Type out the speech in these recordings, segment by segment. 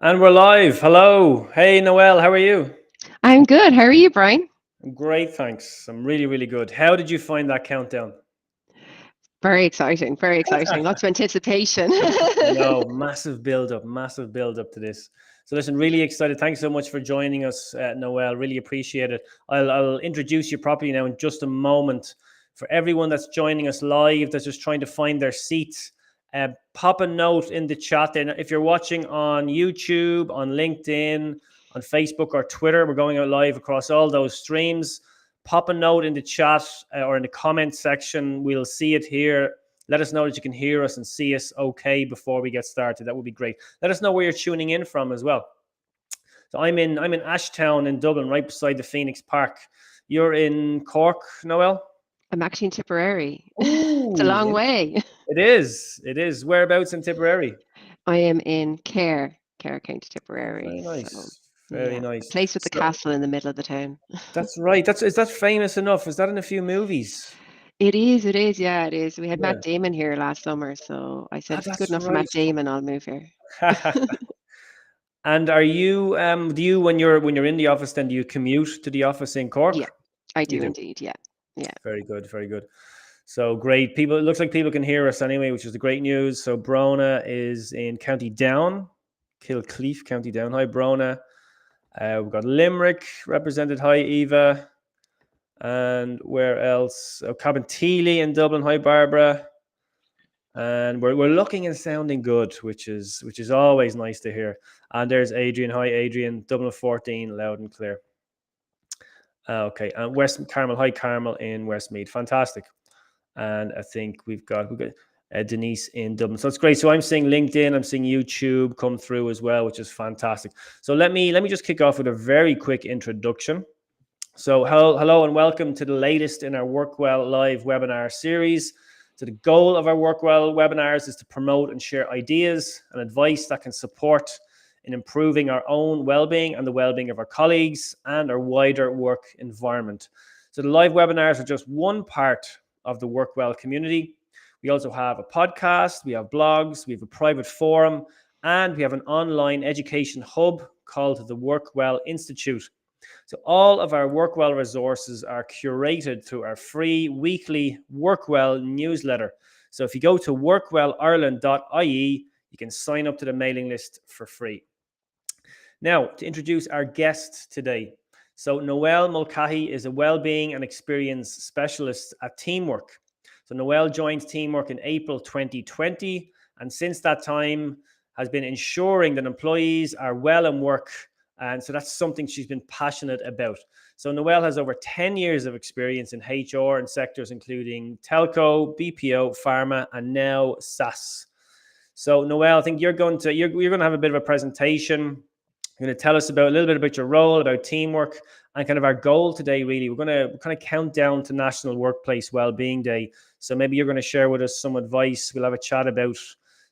And we're live. Hello. Hey, Noelle, how are you? I'm good. How are you, Brian? I'm great, thanks. I'm really, really good. How did you find that countdown? Very exciting. Very exciting. Lots of anticipation. I know, massive build up to this. So, listen, really excited. Thanks so much for joining us, Noelle. Really appreciate it. I'll introduce you properly now in just a moment. For everyone that's joining us live, that's just trying to find their seats, pop a note in the chat there. If you're watching on YouTube, on LinkedIn, on Facebook or Twitter, we're going out live across all those streams. Pop a note in the chat or in the comment section. We'll see it here. Let us know that you can hear us and see us okay before we get started. That would be great. Let us know where you're tuning in from as well. So I'm in Ashtown in Dublin, right beside the Phoenix Park. You're in Cork, Noelle? I'm actually in Tipperary. It's a Ooh, long way. it is. It is. Whereabouts in Tipperary? I am in Care County Tipperary. Very So, nice. Very yeah, a nice. place with the So castle in the middle of the town. that's right. Is that famous enough? Is that in a few movies? Yeah, it is. We had Yeah. Matt Damon here last summer, so I said Ah, if it's good that's enough for right. Matt Damon, I'll move here. And are you do you when you're in the office then do you commute to the office in Yeah, Cork? I You do do. indeed. Yeah, yeah. Very good, very good. So great. People, it looks like people can hear us anyway, which is the great news. So Brona is in County Down, Kilcleef, County Down. Hi, Brona. We've got Limerick represented. Hi, Eva. And where else? Oh, Cabinteely in Dublin. Hi, Barbara. And we're looking and sounding good, which is always nice to hear. And there's Adrian. Hi, Adrian. Dublin 14, loud and clear. Okay, and West Carmel. Hi, Carmel in Westmead. Fantastic. And I think we've got Denise in Dublin. So it's great. So I'm seeing LinkedIn, I'm seeing YouTube come through as well, which is fantastic. So let me just kick off with a very quick introduction. So hello and welcome to the latest in our Workwell live webinar series. So the goal of our Workwell webinars is to promote and share ideas and advice that can support in improving our own well-being and the well-being of our colleagues and our wider work environment. So the live webinars are just one part of the Workwell community. We also have a podcast, we have blogs, we have a private forum, and we have an online education hub called the Workwell Institute. So all of our Workwell resources are curated through our free weekly Workwell newsletter. So if you go to workwellireland.ie, you can sign up to the mailing list for free. Now, to introduce our guest today. So Noelle Mulcahy is a wellbeing and experience specialist at Teamwork. So Noelle joined Teamwork in April 2020, and since that time has been ensuring that employees are well in work. And so that's something she's been passionate about. So Noelle has over 10 years of experience in HR and sectors including telco, BPO, pharma, and now SaaS. So Noelle, I think you're going to have a bit of a presentation. You're going to tell us about a little bit about your role, about Teamwork, and kind of our goal today. Really, we're going to kind of count down to National Workplace Wellbeing Day. So maybe you're going to share with us some advice. We'll have a chat about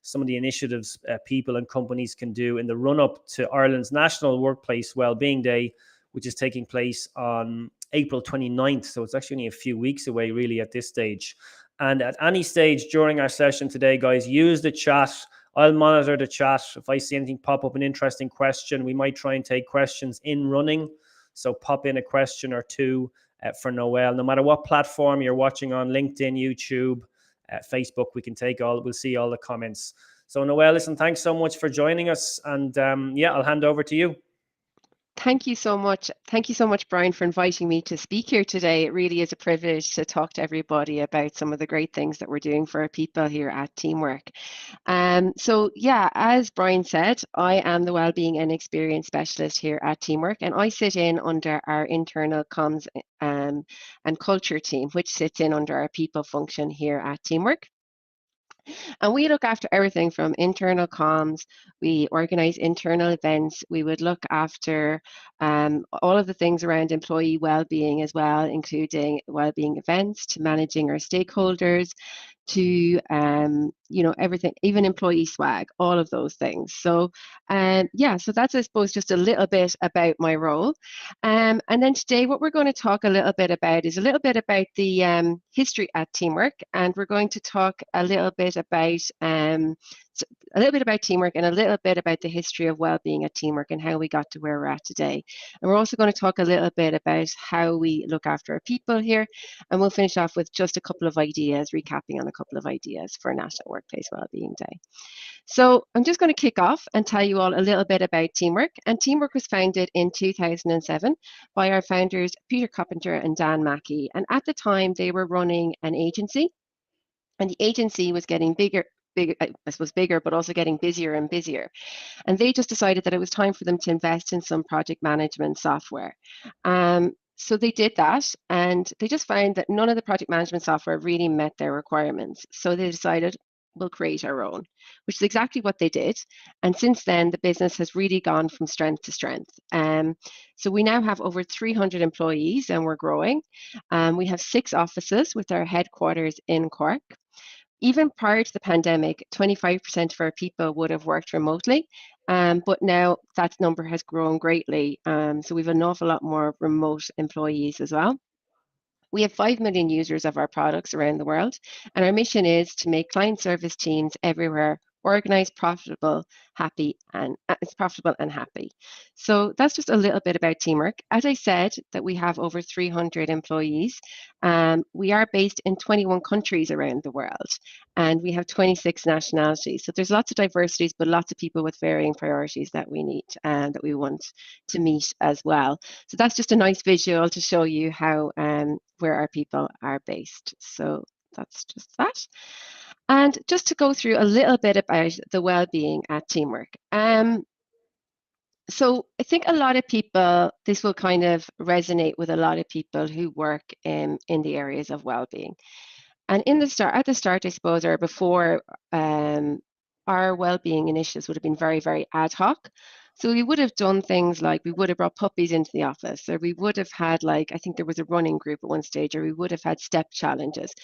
some of the initiatives people and companies can do in the run-up to Ireland's National Workplace Wellbeing Day, which is taking place on April 29th. So it's actually only a few weeks away, really, at this stage. And at any stage during our session today, guys, use the chat. I'll monitor the chat. If I see anything pop up, an interesting question, we might try and take questions in running. So pop in a question or two for Noelle. No matter what platform you're watching on, LinkedIn, YouTube, Facebook, we'll see all the comments. So Noelle, listen, thanks so much for joining us. And I'll hand over to you. Thank you so much. Thank you so much, Brian, for inviting me to speak here today. It really is a privilege to talk to everybody about some of the great things that we're doing for our people here at Teamwork. As Brian said, I am the Wellbeing and Experience Specialist here at Teamwork, and I sit in under our internal comms and culture team, which sits in under our people function here at Teamwork. And we look after everything from internal comms, we organize internal events, we would look after all of the things around employee well-being as well, including well-being events, to managing our stakeholders, to everything, even employee swag, all of those things. So that's, I suppose, just a little bit about my role. And then today what we're going to talk a little bit about is a little bit about the history at Teamwork, and we're going to talk a little bit about a little bit about teamwork and a little bit about the history of well-being at Teamwork and how we got to where we're at today. And we're also going to talk a little bit about how we look after our people here. And we'll finish off with just a couple of ideas, recapping on a couple of ideas for National Workplace Wellbeing Day. So I'm just going to kick off and tell you all a little bit about Teamwork. And Teamwork was founded in 2007 by our founders, Peter Coppinger and Dan Mackey. And at the time, they were running an agency. And the agency was getting bigger, I suppose bigger, but also getting busier and busier. And they just decided that it was time for them to invest in some project management software. So they did that, and they just found that none of the project management software really met their requirements. So they decided, we'll create our own, which is exactly what they did. And since then, the business has really gone from strength to strength. So we now have over 300 employees, and we're growing. We have 6 offices with our headquarters in Cork. Even prior to the pandemic, 25% of our people would have worked remotely, but now that number has grown greatly. So we have an awful lot more remote employees as well. We have 5 million users of our products around the world, and our mission is to make client service teams everywhere organized, profitable, happy, and it's profitable and happy. So that's just a little bit about Teamwork. As I said, that we have over 300 employees. We are based in 21 countries around the world, and we have 26 nationalities. So there's lots of diversities, but lots of people with varying priorities that we need and that we want to meet as well. So that's just a nice visual to show you how where our people are based. So that's just that. And just to go through a little bit about the well-being at Teamwork. So I think a lot of people, this will kind of resonate with a lot of people who work in the areas of well-being. And at the start, I suppose, or before, our well-being initiatives would have been very, very ad hoc. So we would have done things like we would have brought puppies into the office, or we would have had, like, I think there was a running group at one stage, or we would have had step challenges.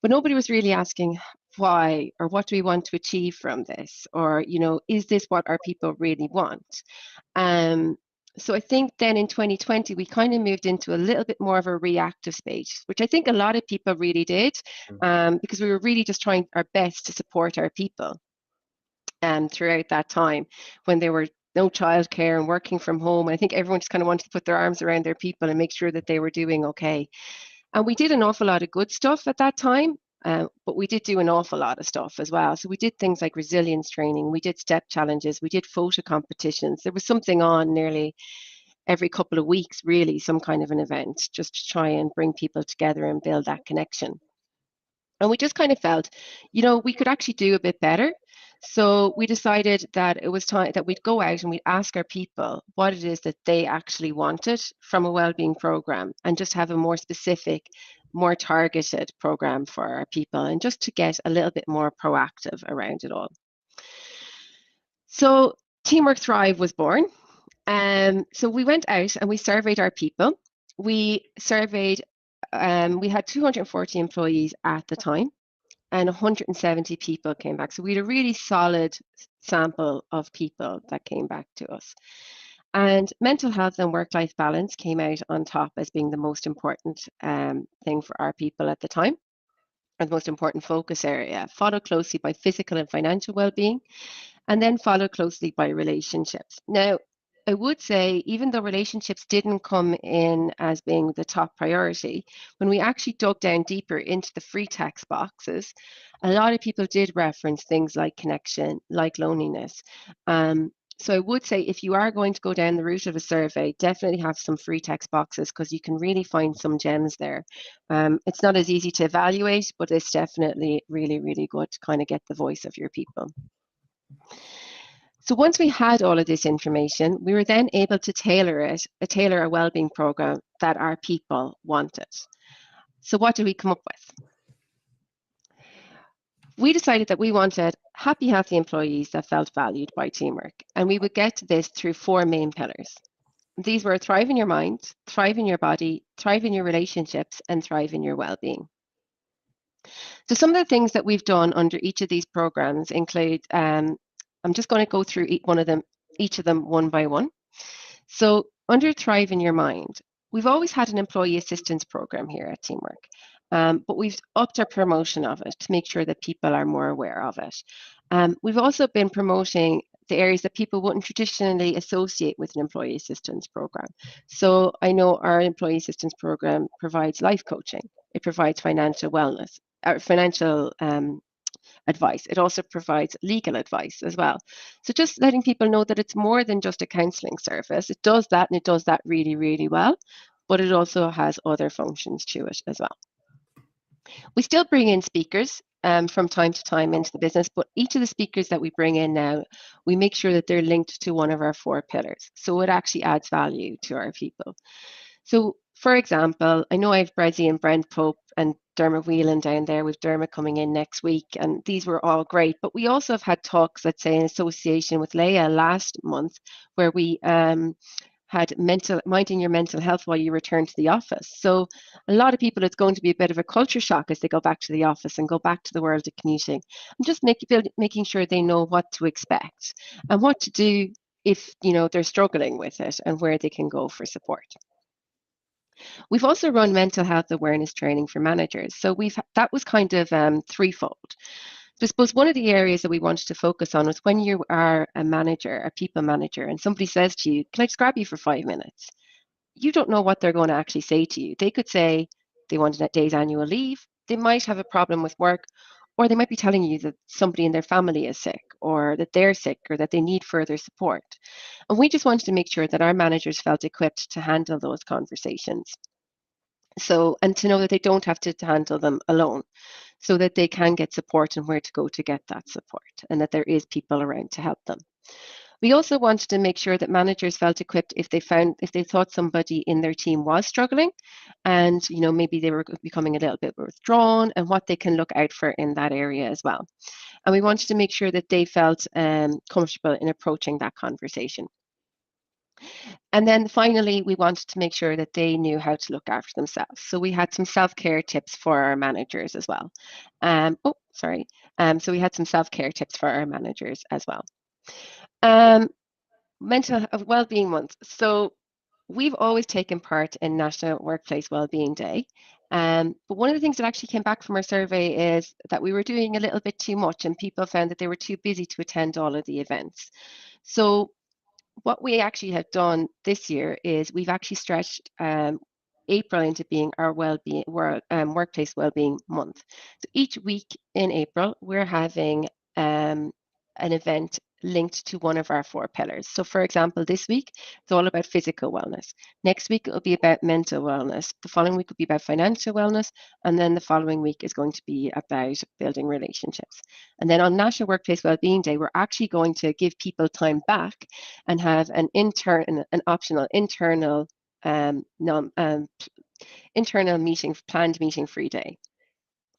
But nobody was really asking why, or what do we want to achieve from this, or, is this what our people really want? So I think then in 2020, we kind of moved into a little bit more of a reactive space, which I think a lot of people really did, because we were really just trying our best to support our people throughout that time when there were no childcare and working from home. And I think everyone just kind of wanted to put their arms around their people and make sure that they were doing okay. And we did an awful lot of good stuff at that time, but we did do an awful lot of stuff as well. So we did things like resilience training, we did step challenges, we did photo competitions. There was something on nearly every couple of weeks, really, some kind of an event, just to try and bring people together and build that connection. And we just kind of felt, we could actually do a bit better. So we decided that it was time that we'd go out and we'd ask our people what it is that they actually wanted from a wellbeing program, and just have a more specific, more targeted program for our people, and just to get a little bit more proactive around it all. So Teamwork Thrive was born. So we went out and we surveyed our people. We surveyed, we had 240 employees at the time, and 170 people came back. So we had a really solid sample of people that came back to us. And mental health and work-life balance came out on top as being the most important thing for our people at the time, and the most important focus area, followed closely by physical and financial well-being, and then followed closely by relationships. Now, I would say, even though relationships didn't come in as being the top priority, when we actually dug down deeper into the free text boxes, a lot of people did reference things like connection, like loneliness. So I would say, if you are going to go down the route of a survey, definitely have some free text boxes, because you can really find some gems there. It's not as easy to evaluate, but it's definitely really, really good to kind of get the voice of your people. So once we had all of this information, we were then able to tailor a wellbeing program that our people wanted. So what did we come up with? We decided that we wanted happy, healthy employees that felt valued by Teamwork. And we would get to this through 4 main pillars. These were thrive in your mind, thrive in your body, thrive in your relationships, and thrive in your well-being. So some of the things that we've done under each of these programs include, I'm just going to go through each of them one by one. So under Thrive in Your Mind, we've always had an employee assistance program here at Teamwork. but we've upped our promotion of it to make sure that people are more aware of it. We've also been promoting the areas that people wouldn't traditionally associate with an employee assistance program. So I know our employee assistance program provides life coaching. It provides financial wellness, or financial advice. It also provides legal advice as well. So just letting people know that it's more than just a counselling service. It does that, and it does that really, really well, but it also has other functions to it as well. We still bring in speakers from time to time into the business, but each of the speakers that we bring in now, we make sure that they're linked to one of our 4 pillars. So it actually adds value to our people. So, for example, I know I have Brezzy and Brent Pope and Dermot Whelan down there, with Dermot coming in next week, and these were all great. But we also have had talks, let's say, in association with Leah last month, where we had minding your mental health while you return to the office. So a lot of people, it's going to be a bit of a culture shock as they go back to the office and go back to the world of commuting. And just making sure they know what to expect and what to do if they're struggling with it, and where they can go for support. We've also run mental health awareness training for managers. So that was kind of threefold. So I suppose one of the areas that we wanted to focus on was when you are a manager, a people manager, and somebody says to you, "Can I just grab you for 5 minutes?" You don't know what they're going to actually say to you. They could say they want a day's annual leave. They might have a problem with work, or they might be telling you that somebody in their family is sick, or that they're sick, or that they need further support. And we just wanted to make sure that our managers felt equipped to handle those conversations. So, and to know that they don't have to handle them alone, so that they can get support and where to go to get that support, and that there is people around to help them. We also wanted to make sure that managers felt equipped if they thought somebody in their team was struggling, and maybe they were becoming a little bit withdrawn, and what they can look out for in that area as well. And we wanted to make sure that they felt comfortable in approaching that conversation. And then finally, we wanted to make sure that they knew how to look after themselves. So we had some self-care tips for our managers as well. So we had some self-care tips for our managers as well. Mental Wellbeing Month. So we've always taken part in National Workplace Wellbeing Day. But one of the things that actually came back from our survey is that we were doing a little bit too much, and people found that they were too busy to attend all of the events. So what we actually have done this year is we've actually stretched April into being our Workplace Wellbeing Month. So each week in April, we're having an event linked to one of our 4 pillars. So for example, this week, it's all about physical wellness. Next week, it'll be about mental wellness. The following week will be about financial wellness. And then the following week is going to be about building relationships. And then on National Workplace Wellbeing Day, we're actually going to give people time back and have an optional internal planned meeting free day.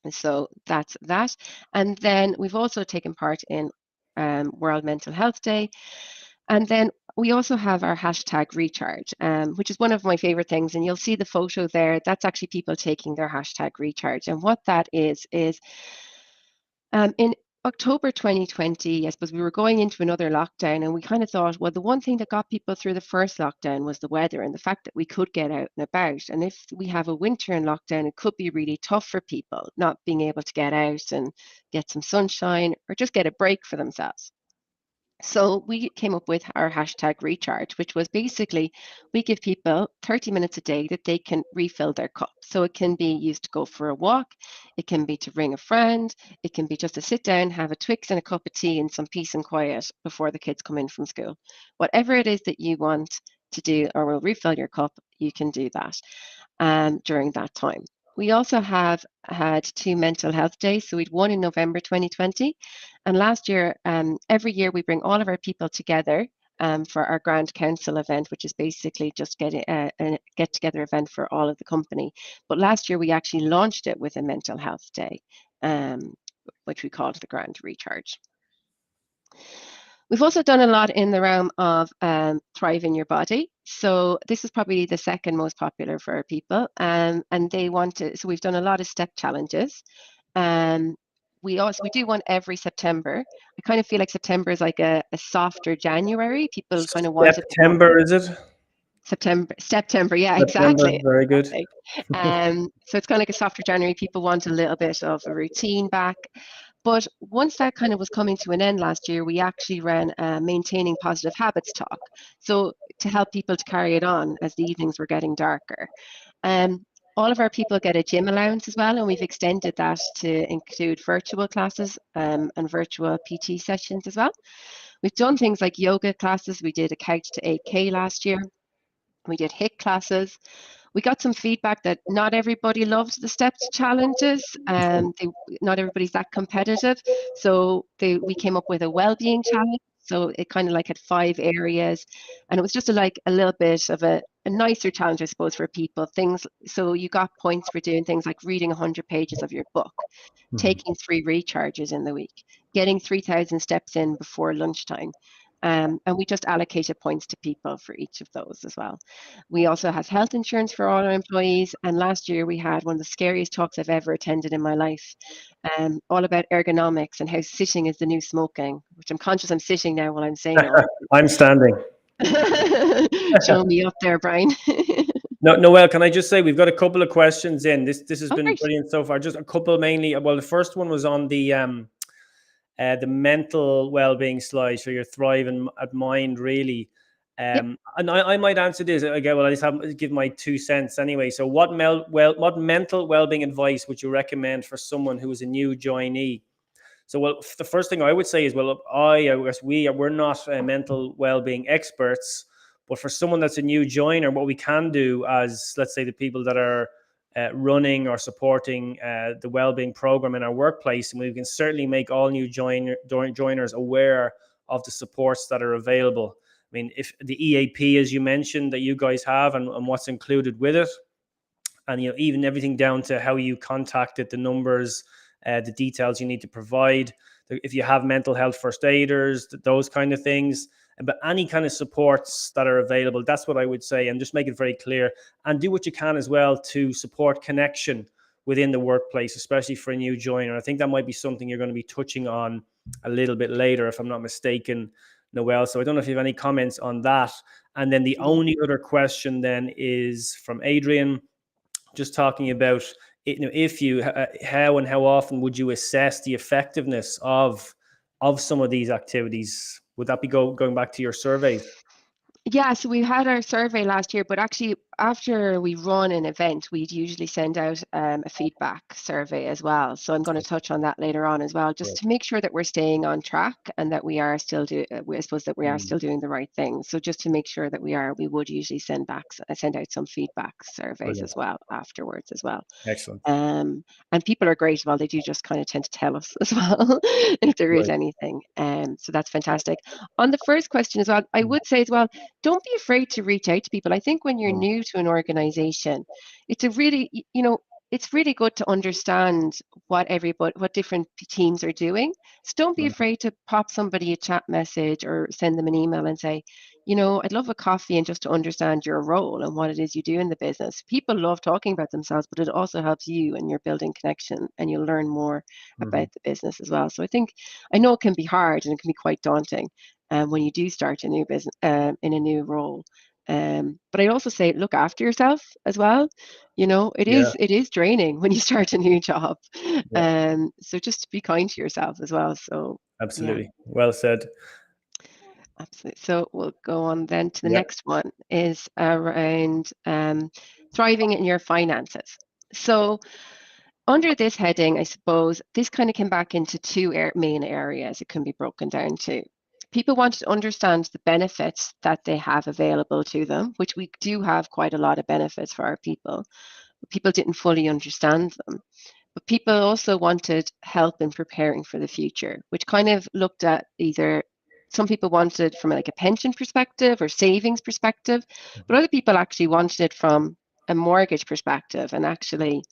And so that's that. And then we've also taken part in World Mental Health Day. And then we also have our hashtag recharge, which is one of my favorite things. And you'll see the photo there. That's actually people taking their hashtag recharge. And what that is in October 2020, I suppose we were going into another lockdown, and we kind of thought, well, the one thing that got people through the first lockdown was the weather and the fact that we could get out and about. And if we have a winter in lockdown, it could be really tough for people not being able to get out and get some sunshine or just get a break for themselves. So we came up with our hashtag recharge, which was basically we give people 30 minutes a day that they can refill their cup. So it can be used to go for a walk, it can be to ring a friend, it can be just to sit down, have a Twix and a cup of tea and some peace and quiet before the kids come in from school. Whatever it is that you want to do or will refill your cup, you can do that during that time. We also have had 2 mental health days. So we'd one in November 2020. And last year, every year we bring all of our people together for our Grand Council event, which is basically just a get-together event for all of the company. But last year we actually launched it with a mental health day, which we called the Grand Recharge. We've also done a lot in the realm of Thrive in Your Body. So this is probably the second most popular for our people. And they want to, so we've done a lot of step challenges. We do one every September. I kind of feel like September is like a softer January. People kind of want September, is it? September, yeah, September, exactly. very good. Exactly. So it's kind of like a softer January. People want a little bit of a routine back. But once that kind of was coming to an end last year, we actually ran a maintaining positive habits talk. So to help people to carry it on as the evenings were getting darker. Um, all of our people get a gym allowance as well, and we've extended that to include virtual classes and virtual PT sessions as well. We've done things like yoga classes. We did a Couch to 8K last year. We did HIIT classes. We got some feedback that not everybody loves the steps challenges, and not everybody's that competitive. So we came up with a well-being challenge. So it kind of like had 5 areas, and it was just like a little bit of a nicer challenge, I suppose, for people. Things so you got points for doing things like reading 100 pages of your book, taking 3 recharges in the week, getting 3,000 steps in before lunchtime. And we just allocated points to people for each of those as well. We also have health insurance for all our employees. And last year we had one of the scariest talks I've ever attended in my life, all about ergonomics and how sitting is the new smoking, which I'm conscious I'm sitting now while I'm saying it all. I'm standing. Show me up there, Brian. No, Noelle, can I just say we've got a couple of questions in. This has been Great. brilliant so far. Just a couple mainly. Well, the first one was on the mental well-being slide. So you're thriving at mind, really. Yep. And I might answer this again. Well, I just have to give my 2 cents anyway. So what mental well-being advice would you recommend for someone who is a new joinee? So, well, the first thing I would say is, well, I guess we're not mental well-being experts, but for someone that's a new joiner, what we can do as, let's say, the people that are running or supporting the well-being program in our workplace, and we can certainly make all new joiners aware of the supports that are available. I mean, if the EAP, as you mentioned, that you guys have, and what's included with it, and even everything down to how you contacted, the numbers, the details you need to provide, if you have mental health first aiders, those kind of things, but any kind of supports that are available, that's what I would say, and just make it very clear, and do what you can as well to support connection within the workplace, especially for a new joiner. I think that might be something you're going to be touching on a little bit later, if I'm not mistaken, Noelle. So I don't know if you have any comments on that. And then the only other question then is from Adrian, just talking about if you how and how often would you assess the effectiveness of some of these activities? Would that be going back to your surveys? Yeah, so we had our survey last year, but actually after we run an event, we'd usually send out a feedback survey as well. So I'm going to touch on that later on as well, just to make sure that we're staying on track and that we are still I suppose that we are still doing the right thing. So just to make sure that we would usually send out some feedback surveys as well afterwards as well. Excellent. And people are great as well. They do just kind of tend to tell us as well if there is anything. So that's fantastic. On the first question as well, I would say as well, don't be afraid to reach out to people. I think when you're new to an organization, it's it's really good to understand what different teams are doing. So don't be afraid to pop somebody a chat message or send them an email and say, I'd love a coffee and just to understand your role and what it is you do in the business. People love talking about themselves, but it also helps you and you're building connection and you'll learn more about the business as well. So I know it can be hard and it can be quite daunting when you do start a new business in a new role. But I also say look after yourself as well. It is draining when you start a new job. So just be kind to yourself as well. So absolutely, well said. Absolutely. So we'll go on then to the next one is around thriving in your finances. So under this heading, I suppose this kind of came back into 2 main areas it can be broken down to. People want to understand the benefits that they have available to them, which we do have quite a lot of benefits for our people. But people didn't fully understand them. But people also wanted help in preparing for the future, which kind of looked at either some people wanted from like a pension perspective or savings perspective, but other people actually wanted it from a mortgage perspective and actually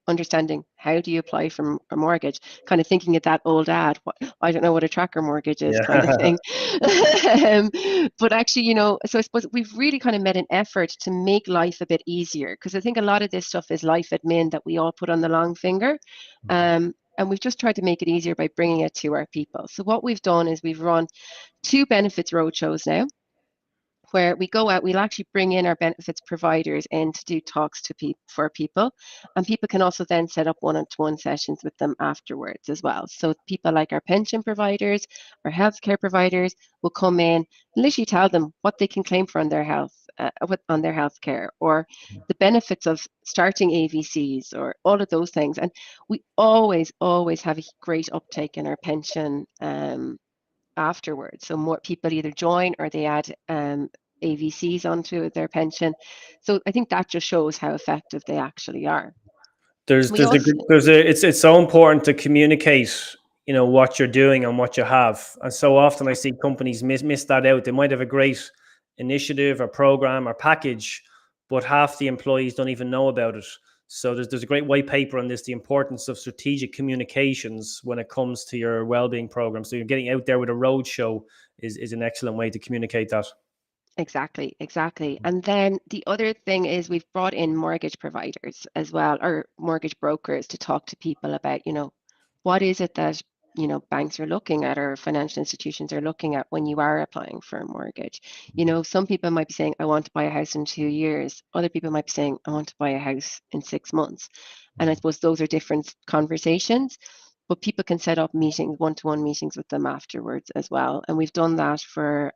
understanding how do you apply for a mortgage, kind of thinking of that old ad, I don't know what a tracker mortgage is kind of thing. But actually, so I suppose we've really kind of made an effort to make life a bit easier, because I think a lot of this stuff is life admin that we all put on the long finger. And we've just tried to make it easier by bringing it to our people. So what we've done is we've run 2 benefits roadshows now. where we go out, we'll actually bring in our benefits providers in to do talks for people. And people can also then set up one-on-one sessions with them afterwards as well. So people like our pension providers, our healthcare providers will come in and literally tell them what they can claim for on their health, on their healthcare, or the benefits of starting AVCs, or all of those things. And we always have a great uptake in our pension afterwards. So more people either join or they add AVCs onto their pension. So I think that just shows how effective they actually are. We also, It's so important to communicate, what you're doing and what you have. And so often I see companies miss that out. They might have a great initiative or program or package, but half the employees don't even know about it. So there's a great white paper on this, the importance of strategic communications when it comes to your wellbeing program. So you're getting out there with a roadshow is an excellent way to communicate that. Exactly. And then the other thing is we've brought in mortgage providers as well, or mortgage brokers, to talk to people about, what is it that, banks are looking at, or financial institutions are looking at when you are applying for a mortgage. Some people might be saying, I want to buy a house in 2 years. Other people might be saying, I want to buy a house in 6 months. And I suppose those are different conversations, but people can set up meetings, one-to-one meetings with them afterwards as well. And we've done that for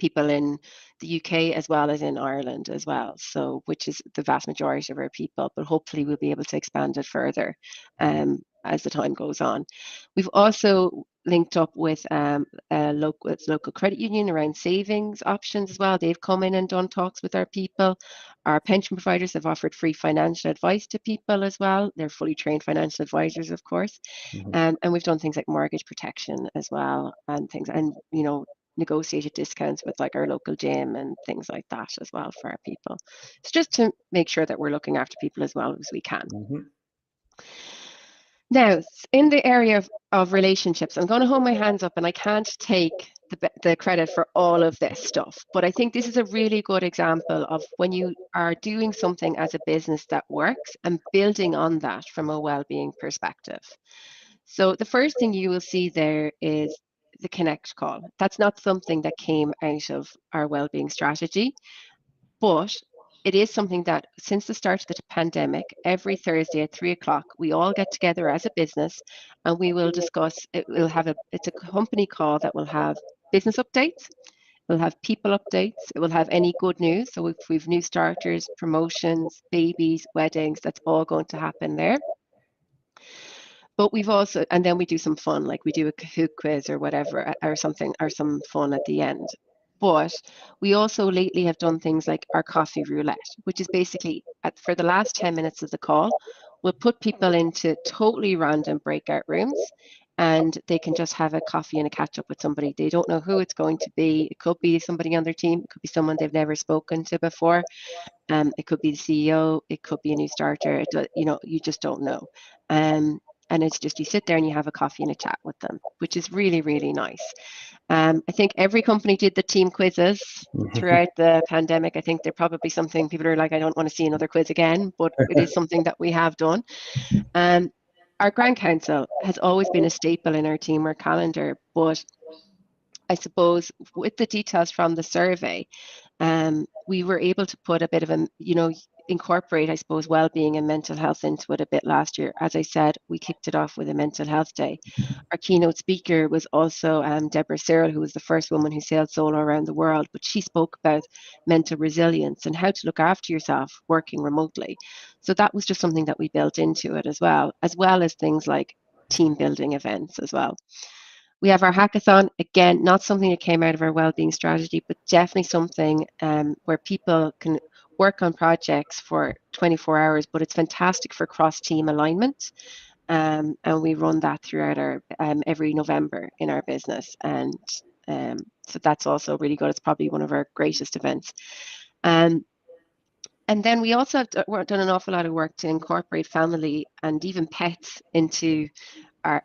people in the UK as well as in Ireland as well, so which is the vast majority of our people, but hopefully we'll be able to expand it further as the time goes on. We've also linked up with a local credit union around savings options as well. They've come in and done talks with our people. Our pension providers have offered free financial advice to people as well. They're fully trained financial advisors, of course. And we've done things like mortgage protection as well, and things, and negotiated discounts with like our local gym and things like that as well for our people. It's just to make sure that we're looking after people as well as we can. Now, in the area of relationships, I'm going to hold my hands up, and I can't take the credit for all of this stuff, but I think this is a really good example of when you are doing something as a business that works and building on that from a well-being perspective. So the first thing you will see there is the connect call. That's not something that came out of our wellbeing strategy, but it is something that since the start of the pandemic, every Thursday at 3 o'clock, we all get together as a business and we will discuss. It's a company call that will have business updates. We'll have people updates. It will have any good news. So if we've new starters, promotions, babies, weddings, that's all going to happen there. But we've also, and then we do some fun, like we do a Kahoot quiz or whatever, or something, or some fun at the end. But we also lately have done things like our coffee roulette, which is basically for the last 10 minutes of the call, we'll put people into totally random breakout rooms, and they can just have a coffee and a catch up with somebody. They don't know who it's going to be. It could be somebody on their team. It could be someone they've never spoken to before. It could be the CEO. It could be a new starter. You just don't know. And it's just you sit there and you have a coffee and a chat with them, which is really, really nice. I think every company did the team quizzes throughout the pandemic. I think they're probably something people are like, I don't want to see another quiz again, but it is something that we have done. Our Grand Council has always been a staple in our teamwork calendar, but I suppose with the details from the survey, we were able to put a bit of incorporate, I suppose, well-being and mental health into it a bit last year. As I said, we kicked it off with a mental health day. Our keynote speaker was also Deborah Searle, who was the first woman who sailed solo around the world, but she spoke about mental resilience and how to look after yourself working remotely. So that was just something that we built into it as well as things like team building events as well. We have our hackathon, again, not something that came out of our wellbeing strategy, but definitely something where people can work on projects for 24 hours, but it's fantastic for cross-team alignment. And we run that throughout our every November in our business. And so that's also really good. It's probably one of our greatest events. And then we also have done an awful lot of work to incorporate family and even pets into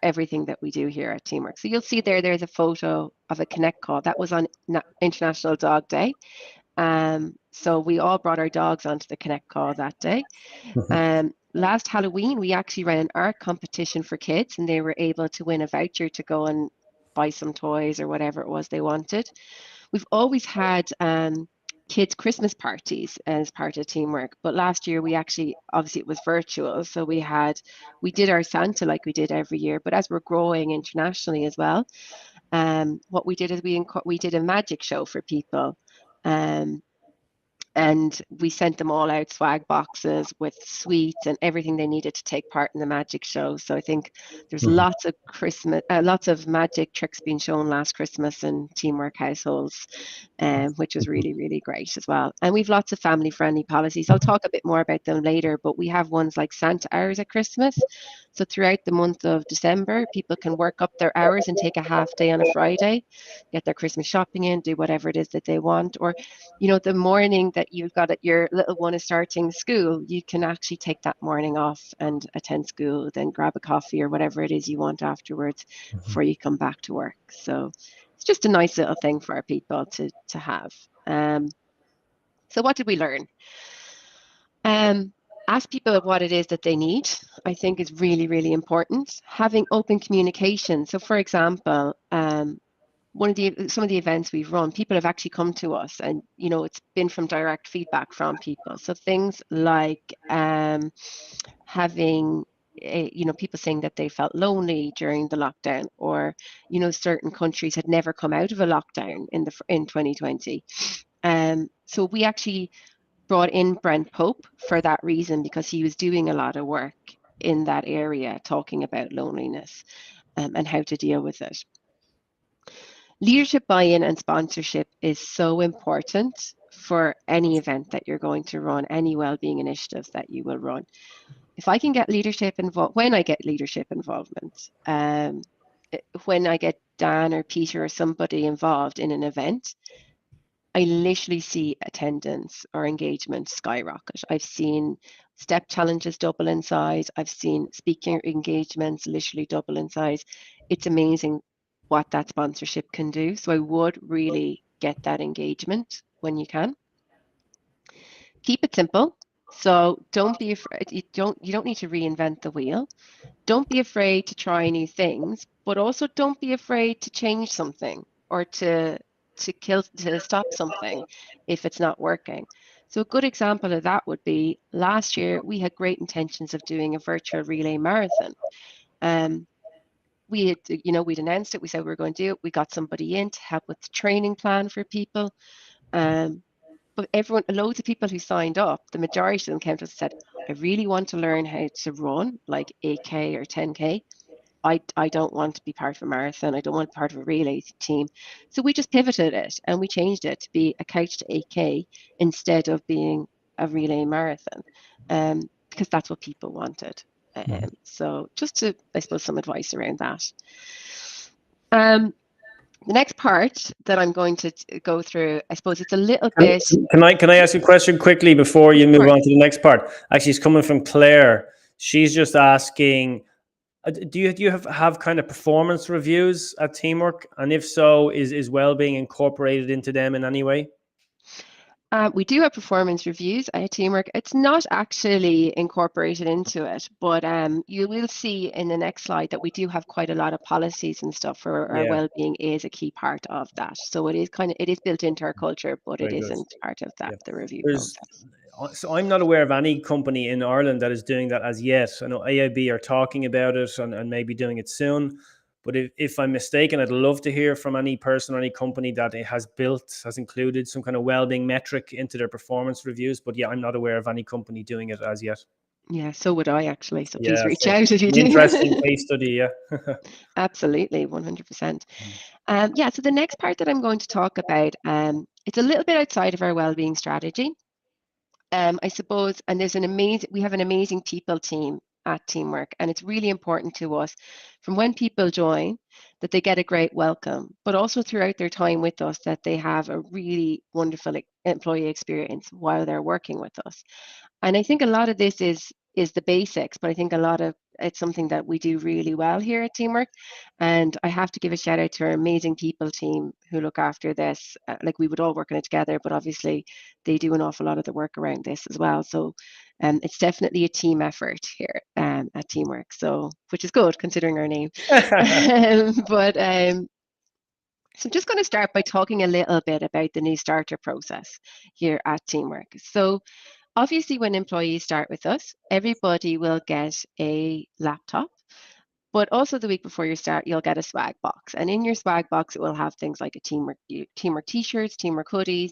everything that we do here at Teamwork. So you'll see there's a photo of a Connect call. That was on International Dog Day. So we all brought our dogs onto the Connect call that day. Last Halloween, we actually ran an art competition for kids, and they were able to win a voucher to go and buy some toys or whatever it was they wanted. We've always had kids' Christmas parties as part of teamwork, but last year we actually, obviously it was virtual, so we did our Santa like we did every year. But as we're growing internationally as well, what we did is we did a magic show for people. Um, and we sent them all out swag boxes with sweets and everything they needed to take part in the magic show. So I think there's lots of magic tricks being shown last Christmas in teamwork households, which was really, really great as well. And we've lots of family friendly policies. I'll talk a bit more about them later, but we have ones like Santa hours at Christmas. So throughout the month of December, people can work up their hours and take a half day on a Friday, get their Christmas shopping in, do whatever it is that they want. Or, the morning that you've got it, your little one is starting school, you can actually take that morning off and attend school, then grab a coffee or whatever it is you want afterwards before you come back to work. So it's just a nice little thing for our people to have. So what did we learn? Ask people what it is that they need, I think is really, really important. Having open communication. So for example, some of the events we've run, people have actually come to us and, it's been from direct feedback from people. So things like having, people saying that they felt lonely during the lockdown, or, certain countries had never come out of a lockdown in 2020. So we actually brought in Brent Pope for that reason, because he was doing a lot of work in that area, talking about loneliness and how to deal with it. Leadership buy-in and sponsorship is so important for any event that you're going to run, any well-being initiatives that you will run. If I can get leadership involved, when I get leadership involvement, when I get Dan or Peter or somebody involved in an event, I literally see attendance or engagement skyrocket. I've seen step challenges double in size. I've seen speaker engagements literally double in size. It's amazing what that sponsorship can do. So I would really get that engagement when you can. Keep it simple. So don't be afraid. You don't need to reinvent the wheel. Don't be afraid to try new things, but also don't be afraid to change something or to stop something if it's not working. So a good example of that would be last year we had great intentions of doing a virtual relay marathon. We'd announced it. We said we were going to do it. We got somebody in to help with the training plan for people. But loads of people who signed up, the majority of them came to us and said, I really want to learn how to run like 8K or 10K. I don't want to be part of a marathon. I don't want to be part of a relay team. So we just pivoted it and we changed it to be a couch to 8K instead of being a relay marathon, because that's what people wanted. So just to, I suppose, some advice around that. The next part that I'm going to go through, I suppose it's a little bit. Can I ask you a question quickly before you move on to the next part? Actually, it's coming from Claire. She's just asking, do you have kind of performance reviews at Teamwork? And if so, is well-being incorporated into them in any way? We do have performance reviews at Teamwork. It's not actually incorporated into it, but you will see in the next slide that we do have quite a lot of policies and stuff for our well-being is a key part of that. So it is built into our culture, but it isn't part of that, the review process. So I'm not aware of any company in Ireland that is doing that as yet. I know AIB are talking about it and maybe doing it soon. But if I'm mistaken, I'd love to hear from any person or any company that it has included some kind of well-being metric into their performance reviews. But yeah, I'm not aware of any company doing it as yet. Yeah, so would I actually. So please reach out if you do. Interesting case study, yeah. Absolutely, 100%. So the next part that I'm going to talk about, it's a little bit outside of our well-being strategy. I suppose, and we have an amazing people team at Teamwork, and it's really important to us from when people join that they get a great welcome, but also throughout their time with us that they have a really wonderful employee experience while they're working with us. And I think a lot of this is the basics, but I think it's something that we do really well here at Teamwork. And I have to give a shout out to our amazing people team who look after this. Like we would all work on it together, but obviously they do an awful lot of the work around this as well. So it's definitely a team effort here at Teamwork. So, which is good considering our name. So I'm just going to start by talking a little bit about the new starter process here at Teamwork. So obviously, when employees start with us, everybody will get a laptop. But also the week before you start, you'll get a swag box. And in your swag box, it will have things like a teamwork t-shirts, teamwork hoodies,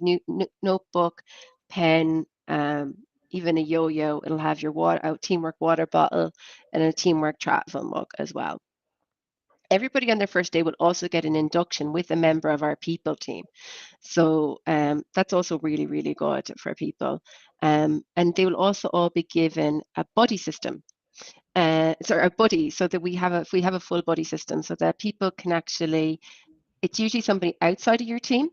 notebook, pen, even a yo-yo. It'll have your teamwork water bottle and a teamwork travel mug as well. Everybody on their first day will also get an induction with a member of our people team. So that's also really, really good for people. And they will also all be given a buddy system. Sorry, a buddy, so that we have a full buddy system, so that people can actually, it's usually somebody outside of your team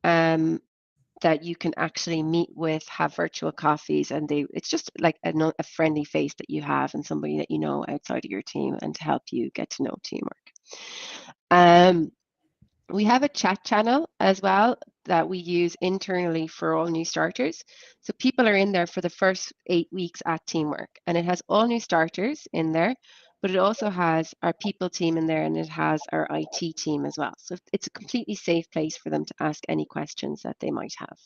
that you can actually meet with, have virtual coffees, and it's just like a friendly face that you have and somebody that you know outside of your team, and to help you get to know teamwork. We have a chat channel as well that we use internally for all new starters. So people are in there for the first 8 weeks at Teamwork, and it has all new starters in there, but it also has our people team in there, and it has our IT team as well. So it's a completely safe place for them to ask any questions that they might have.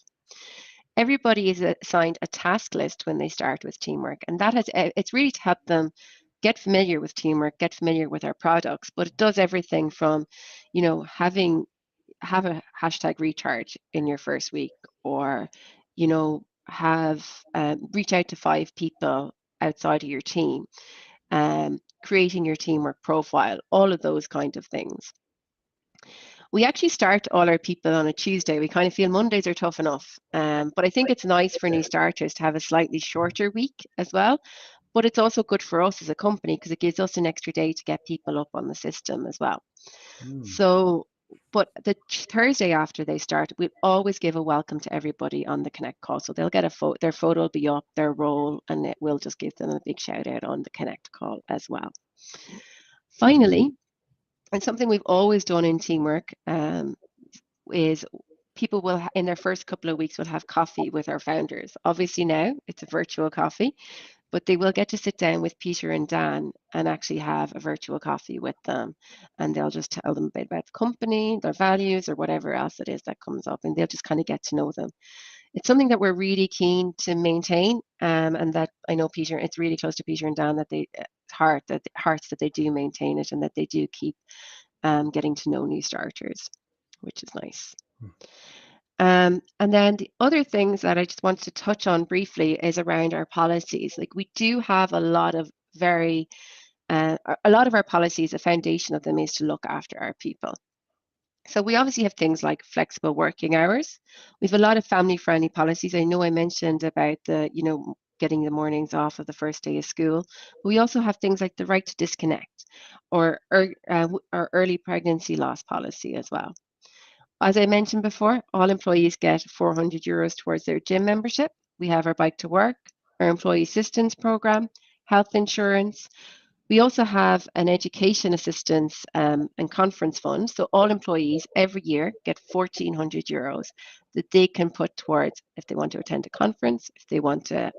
Everybody is assigned a task list when they start with Teamwork, and it's really to help them get familiar with Teamwork, get familiar with our products. But it does everything from, have a hashtag recharge in your first week, or reach out to 5 people outside of your team, creating your teamwork profile, all of those kind of things. We actually start all our people on a Tuesday. We kind of feel Mondays are tough enough, but I think it's nice for new starters to have a slightly shorter week as well. But it's also good for us as a company, because it gives us an extra day to get people up on the system as well. So, but the Thursday after they start, we'll always give a welcome to everybody on the Connect call. So they'll get their photo will be up, their role, and it will just give them a big shout out on the Connect call as well. Finally, and something we've always done in Teamwork is people will, in their first couple of weeks, will have coffee with our founders. Obviously now it's a virtual coffee, but they will get to sit down with Peter and Dan and actually have a virtual coffee with them. And they'll just tell them a bit about the company, their values, or whatever else it is that comes up. And they'll just kind of get to know them. It's something that we're really keen to maintain. And that I know Peter, it's really close to Peter and Dan, that hearts that they do maintain it, and that they do keep getting to know new starters, which is nice. And then the other things that I just want to touch on briefly is around our policies. Like, we do have a lot of our policies, a foundation of them is to look after our people. So we obviously have things like flexible working hours. We have a lot of family-friendly policies. I know I mentioned about getting the mornings off of the first day of school. But we also have things like the right to disconnect, or our early pregnancy loss policy as well. As I mentioned before, all employees get €400 towards their gym membership. We have our bike to work, our employee assistance program, health insurance. We also have an education assistance and conference fund. So all employees every year get €1,400 that they can put towards if they want to attend a conference, if they want to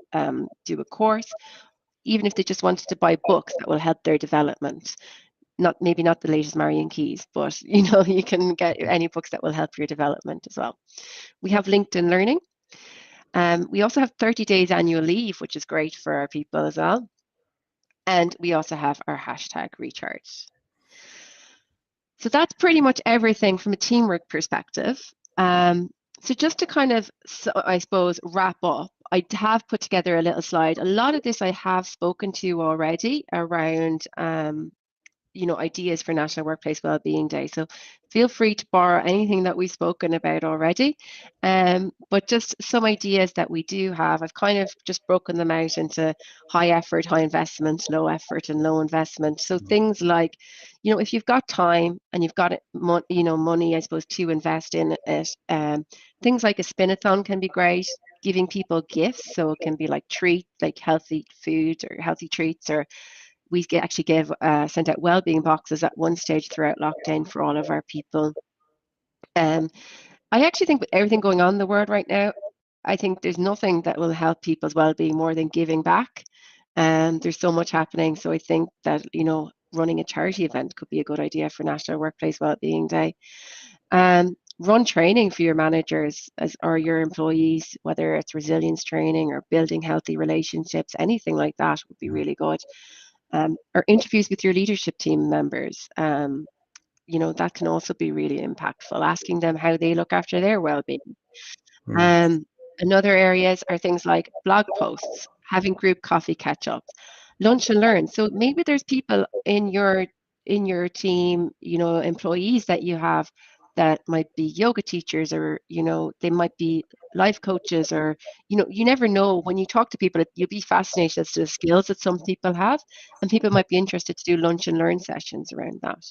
do a course, even if they just wanted to buy books that will help their development. Maybe not the latest Marion Keys, but you can get any books that will help your development as well. We have LinkedIn Learning. We also have 30 days annual leave, which is great for our people as well. And we also have our hashtag recharge. So that's pretty much everything from a teamwork perspective. So just to kind of, I suppose, wrap up, I have put together a little slide. A lot of this I have spoken to already around ideas for National Workplace Wellbeing Day. So feel free to borrow anything that we've spoken about already. But just some ideas that we do have, I've kind of just broken them out into high effort, high investment, low effort, and low investment. So things like, if you've got time and you've got money, I suppose, to invest in it, things like a spin-a-thon can be great. Giving people gifts, so it can be like treats, like healthy food or healthy treats, or we actually sent out wellbeing boxes at one stage throughout lockdown for all of our people. I actually think with everything going on in the world right now, I think there's nothing that will help people's well-being more than giving back. There's so much happening. So I think that, running a charity event could be a good idea for National Workplace Wellbeing Day. Run training for your managers or your employees, whether it's resilience training or building healthy relationships, anything like that would be really good. Or interviews with your leadership team members. That can also be really impactful, asking them how they look after their well-being. Another areas are things like blog posts, having group coffee catch-ups, lunch and learn. So maybe there's people in your team, employees that you have that might be yoga teachers, or they might be life coaches, or you never know. When you talk to people, you'll be fascinated as to the skills that some people have, and people might be interested to do lunch and learn sessions around that.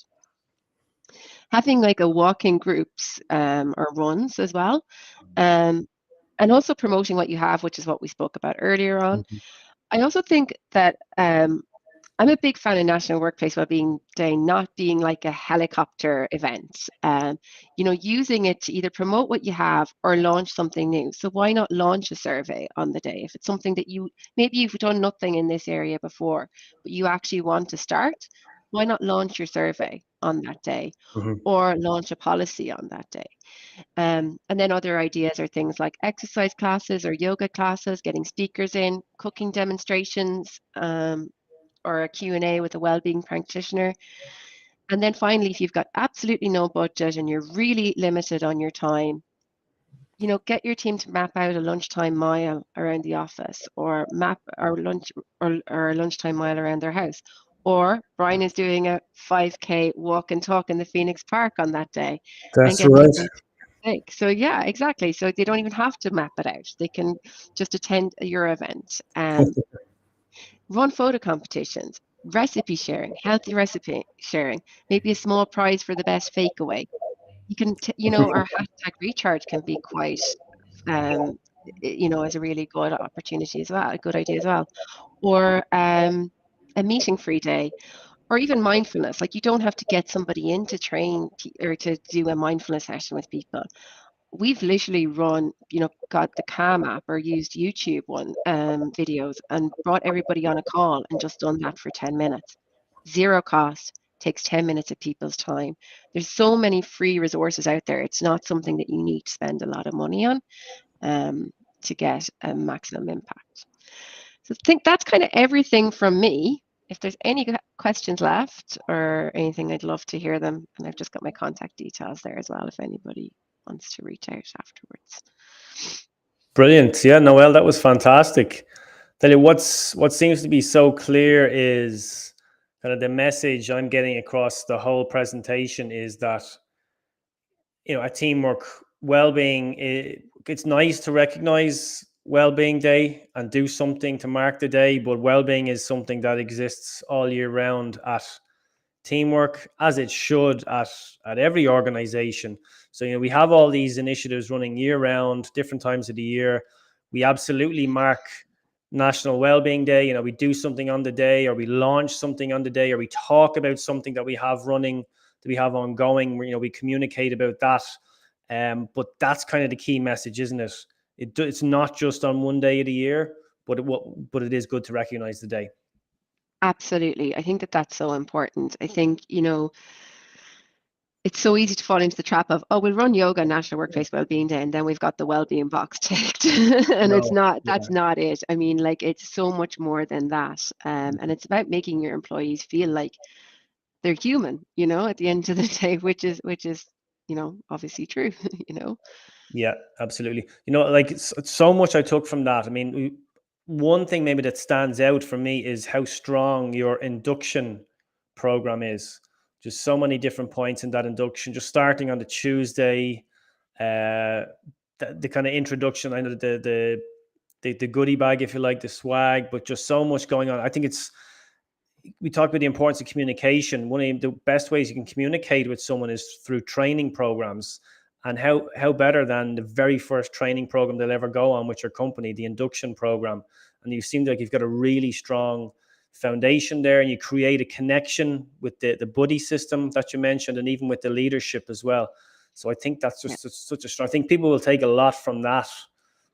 Having like a walking groups or runs as well, and also promoting what you have, which is what we spoke about earlier on. I also think that I'm a big fan of National Workplace Wellbeing Day not being like a helicopter event, using it to either promote what you have or launch something new. So why not launch a survey on the day? If it's something that maybe you've done nothing in this area before, but you actually want to start, why not launch your survey on that day or launch a policy on that day? And then other ideas are things like exercise classes or yoga classes, getting speakers in, cooking demonstrations, or a Q&A with a wellbeing practitioner. And then finally, if you've got absolutely no budget and you're really limited on your time, get your team to map out a lunchtime mile around the office, or map our lunch or a lunchtime mile around their house. Or Brian is doing a 5K walk and talk in the Phoenix Park on that day, and That's get right. people to. So yeah, exactly. So they don't even have to map it out. They can just attend your event. Run photo competitions, recipe sharing, healthy recipe sharing, maybe a small prize for the best fake away. You can, our hashtag recharge can be quite, as a really good opportunity as well, a good idea as well. Or a meeting free day, or even mindfulness. Like, you don't have to get somebody in to train or to do a mindfulness session with people. We've literally got the Calm app or used YouTube videos and brought everybody on a call and just done that for 10 minutes. Zero cost, takes 10 minutes of people's time. There's so many free resources out there. It's not something that you need to spend a lot of money on to get a maximum impact. So I think that's kind of everything from me. If there's any questions left or anything, I'd love to hear them. And I've just got my contact details there as well if anybody wants to reach out afterwards. Brilliant. Yeah, Noelle, that was fantastic. Tell you what seems to be so clear is kind of the message I'm getting across the whole presentation is that, at Teamwork Wellbeing, it's nice to recognize Wellbeing Day and do something to mark the day, but wellbeing is something that exists all year round at Teamwork, as it should at every organization. So, we have all these initiatives running year round, different times of the year. We absolutely mark National Wellbeing Day. We do something on the day, or we launch something on the day, or we talk about something that we have running, that we have ongoing. We communicate about that. But that's kind of the key message, isn't it? It's not just on one day of the year, but it is good to recognize the day. Absolutely. I think that that's so important. I think, it's so easy to fall into the trap of, we'll run yoga on National Workplace Wellbeing Day, and then we've got the wellbeing box ticked. And No, it's not, that's not it. I mean, like, it's so much more than that. And it's about making your employees feel like they're human, at the end of the day, which is, obviously true, Yeah, absolutely. Like, so much I took from that. I mean, one thing maybe that stands out for me is how strong your induction program is. Just so many different points in that induction, just starting on the Tuesday, the kind of introduction. I know the goodie bag, if you like, the swag, but just so much going on. I think we talk about the importance of communication. One of the best ways you can communicate with someone is through training programs. And how better than the very first training program they'll ever go on with your company, the induction program. And you seem like you've got a really strong foundation there, and you create a connection with the buddy system that you mentioned, and even with the leadership as well. So I think that's just such a strong. I think people will take a lot from that,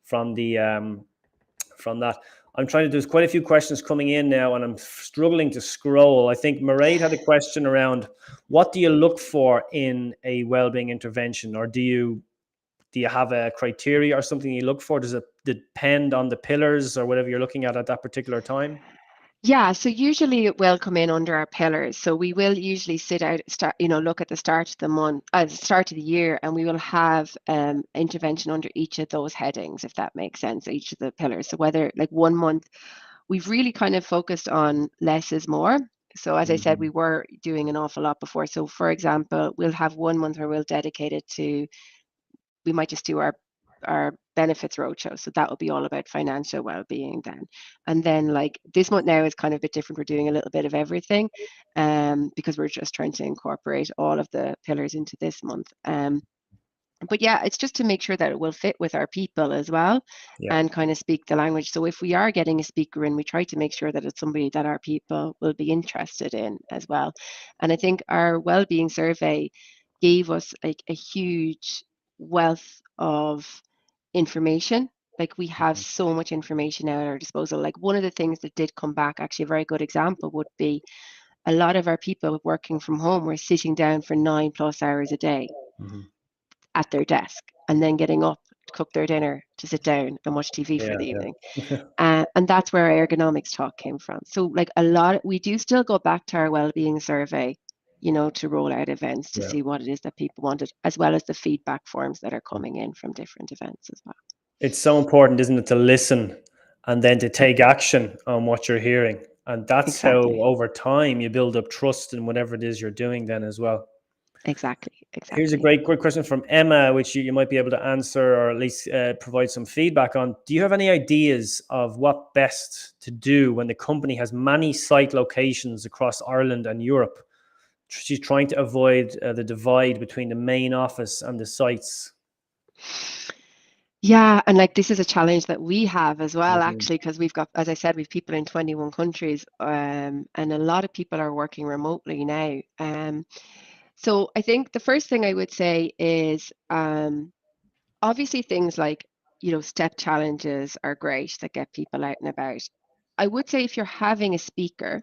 from that. I'm trying to, there's quite a few questions coming in now and I'm struggling to scroll. I think Mairead had a question around what do you look for in a wellbeing intervention, or do you have a criteria or something you look for? Does it depend on the pillars or whatever you're looking at that particular time? Yeah, so usually it will come in under our pillars. So we will usually look at the start of the month, start of the year, and we will have intervention under each of those headings, if that makes sense, each of the pillars. So whether like 1 month, we've really kind of focused on less is more. So as I said, we were doing an awful lot before. So for example, we'll have 1 month where we'll dedicate it to, we might just do our benefits roadshow. So that will be all about financial well-being then. And then like this month now is kind of a bit different. We're doing a little bit of everything because we're just trying to incorporate all of the pillars into this month. But yeah, it's just to make sure that it will fit with our people as well, and kind of speak the language. So if we are getting a speaker in, we try to make sure that it's somebody that our people will be interested in as well. And I think our well-being survey gave us like a huge wealth of information. Like we have so much information at our disposal. Like one of the things that did come back, actually a very good example would be a lot of our people working from home were sitting down for 9+ hours a day at their desk and then getting up to cook their dinner, to sit down and watch TV for the evening. And that's where our ergonomics talk came from. So like we do still go back to our well-being survey, to roll out events to see what it is that people wanted, as well as the feedback forms that are coming in from different events as well. It's so important, isn't it, to listen and then to take action on what you're hearing. And that's how over time you build up trust in whatever it is you're doing then as well. Exactly. Here's a great question from Emma, which you might be able to answer or at least provide some feedback on. Do you have any ideas of what best to do when the company has many site locations across Ireland and Europe? She's trying to avoid the divide between the main office and the sites. Yeah, and like this is a challenge that we have as well, actually, because we've got, as I said, we've people in 21 countries, and a lot of people are working remotely now. So I think the first thing I would say is obviously things like, step challenges are great that get people out and about. I would say if you're having a speaker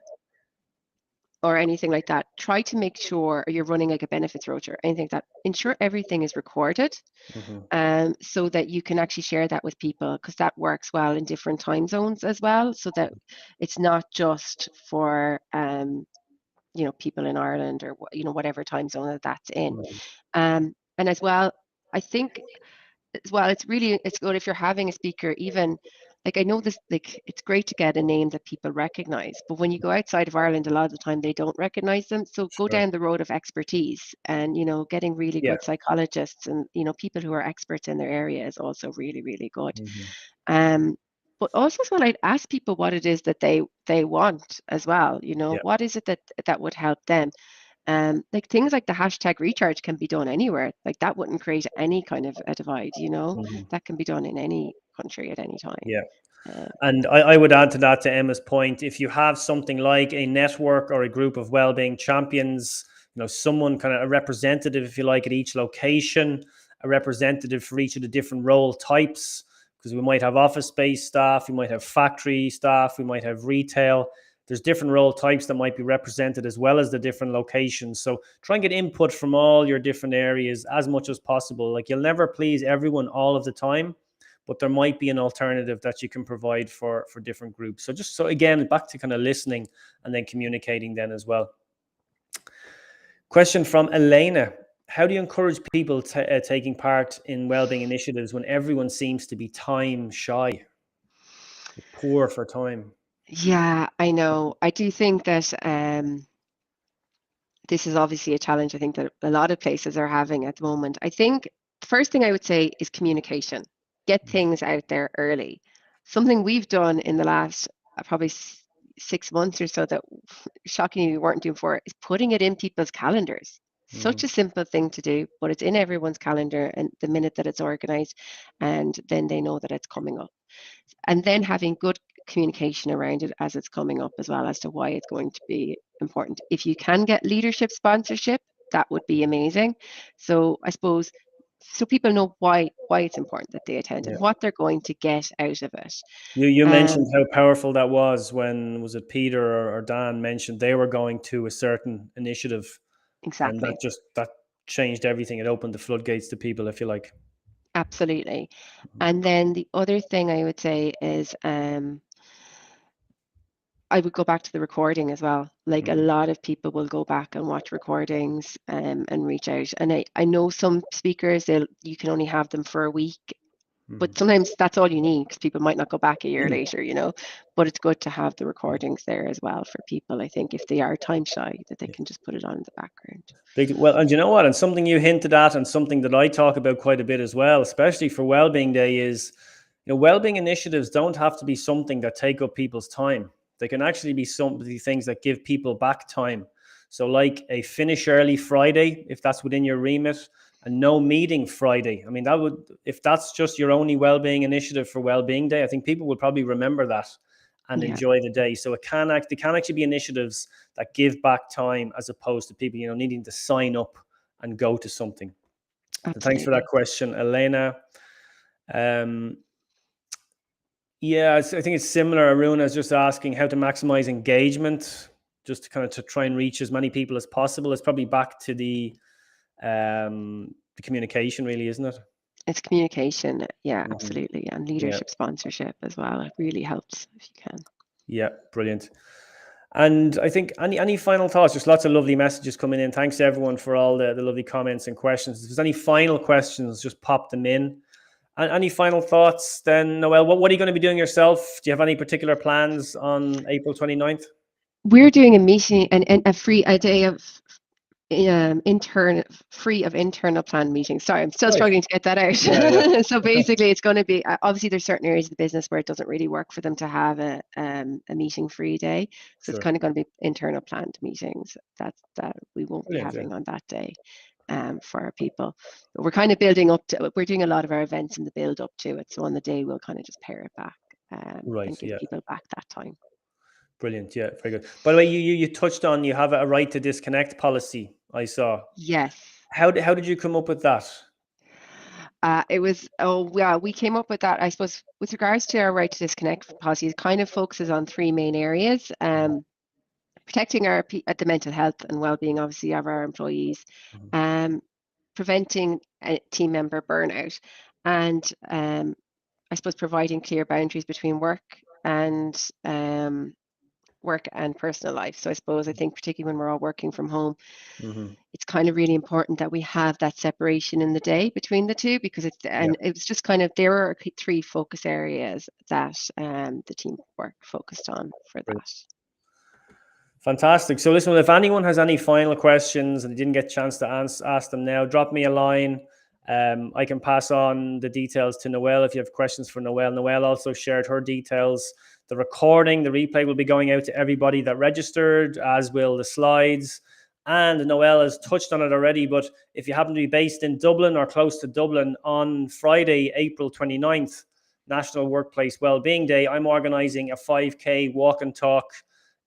or anything like that, try to make sure, or you're running like a benefits roadshow, anything like that, ensure everything is recorded. So that you can actually share that with people, because that works well in different time zones as well, so that it's not just for people in Ireland or whatever time zone that's in. And as well, I think as well, it's good if you're having a speaker, even like I know this, like it's great to get a name that people recognize, but when you go outside of Ireland, a lot of the time they don't recognize them. So go down the road of expertise, and getting really good psychologists and people who are experts in their area is also really, really good. But also as well, I'd ask people what it is that they want as well. What is it that would help them? Like things like the hashtag recharge can be done anywhere. Like that wouldn't create any kind of a divide, that can be done in any country at any time. And I would add to that, to Emma's point, if you have something like a network or a group of wellbeing champions, someone kind of a representative, if you like, at each location, a representative for each of the different role types, because we might have office-based staff, we might have factory staff, we might have retail. There's different role types that might be represented as well as the different locations. So try and get input from all your different areas as much as possible. Like you'll never please everyone all of the time, but there might be an alternative that you can provide for different groups. So again, back to kind of listening and then communicating then as well. Question from Elena. How do you encourage people taking part in wellbeing initiatives when everyone seems to be time shy, poor for time? Yeah, I know. I do think that this is obviously a challenge I think that a lot of places are having at the moment. I think the first thing I would say is communication. Get things out there early. Something we've done in the last probably 6 months or so that shockingly we weren't doing before is putting it in people's calendars. Such a simple thing to do, but it's in everyone's calendar and the minute that it's organized, and then they know that it's coming up. And then having good communication around it as it's coming up as well, as to why it's going to be important. If you can get leadership sponsorship, that would be amazing. So I suppose so people know why it's important that they attend and what they're going to get out of it. You mentioned how powerful that was when, was it Peter or Dan mentioned they were going to a certain initiative, and Exactly. that changed everything. It opened the floodgates to people, if you like. Absolutely. And then the other thing I would say is I would go back to the recording as well. Like a lot of people will go back and watch recordings and reach out. And I know some speakers, you can only have them for a week, but sometimes that's all you need because people might not go back a year later, you know. But it's good to have the recordings there as well for people. I think if they are time shy, that they can just put it on in the background. Well, and you know what? And something you hinted at, and something that I talk about quite a bit as well, especially for Wellbeing Day, is wellbeing initiatives don't have to be something that take up people's time. They can actually be things that give people back time. So, like a finish early Friday, if that's within your remit, and no meeting Friday. I mean, if that's just your only wellbeing initiative for Wellbeing Day, I think people will probably remember that and enjoy the day. So they can actually be initiatives that give back time, as opposed to people, needing to sign up and go to something. So thanks for that question, Elena. Yeah, I think it's similar. Aruna is just asking how to maximize engagement, just to to try and reach as many people as possible. It's probably back to the communication, really, isn't it? It's communication, yeah, absolutely, and leadership sponsorship as well. It really helps if you can. Yeah, brilliant. And I think any final thoughts? Just lots of lovely messages coming in. Thanks everyone for all the lovely comments and questions. If there's any final questions, just pop them in. And any final thoughts then, Noelle? What are you going to be doing yourself? Do you have any particular plans on April 29th? We're doing a meeting and a day of free of internal plan meetings. Sorry, I'm still struggling to get that out. Yeah. So basically it's going to be, obviously there's certain areas of the business where it doesn't really work for them to have a meeting free day. So it's kind of going to be internal planned meetings that we won't be having on that day for our people. But we're kind of building up to, we're doing a lot of our events in the build up to it. So on the day we'll kind of just pare it back and give people back that time. Brilliant. Yeah, very good. By the way, you touched on, you have a right to disconnect policy, I saw. Yes. How did you come up with that? It was, we came up with that, I suppose, with regards to our right to disconnect policy. It kind of focuses on three main areas. Protecting the mental health and well-being, obviously, of our employees, preventing team member burnout, and I suppose providing clear boundaries between work and personal life. So I think particularly when we're all working from home, it's kind of really important that we have that separation in the day between the two, because it was just kind of, there were three focus areas that the team work focused on for that. Fantastic. So listen, if anyone has any final questions and they didn't get a chance to ask them now, drop me a line. I can pass on the details to Noelle if you have questions for Noelle. Noelle also shared her details. The recording, the replay will be going out to everybody that registered, as will the slides. And Noelle has touched on it already, but if you happen to be based in Dublin or close to Dublin, on Friday, April 29th, National Workplace Wellbeing Day, I'm organising a 5K walk and talk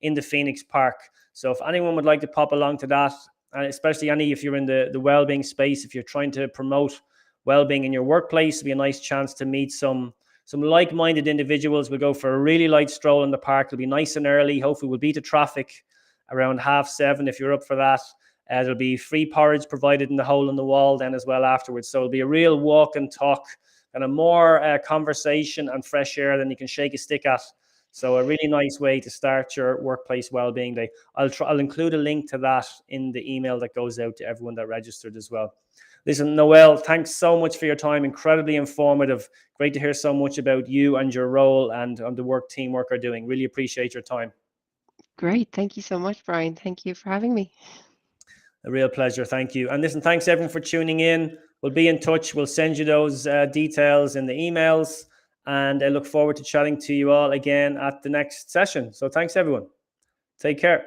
in the Phoenix Park. So if anyone would like to pop along to that, and especially if you're in the wellbeing space, if you're trying to promote wellbeing in your workplace, it'll be a nice chance to meet some like-minded individuals. We'll go for a really light stroll in the park. It'll be nice and early. Hopefully we'll beat the traffic around 7:30 if you're up for that. There'll be free porridge provided in the hole in the wall then as well afterwards. So it'll be a real walk and talk, and a more conversation and fresh air than you can shake a stick at. So a really nice way to start your Workplace Wellbeing Day. I'll include a link to that in the email that goes out to everyone that registered as well. Listen, Noelle, thanks so much for your time. Incredibly informative. Great to hear so much about you and your role and on the work teamwork are doing. Really appreciate your time. Great. Thank you so much, Brian. Thank you for having me. A real pleasure. Thank you. And listen, thanks everyone for tuning in. We'll be in touch. We'll send you those details in the emails. And I look forward to chatting to you all again at the next session. So thanks, everyone. Take care.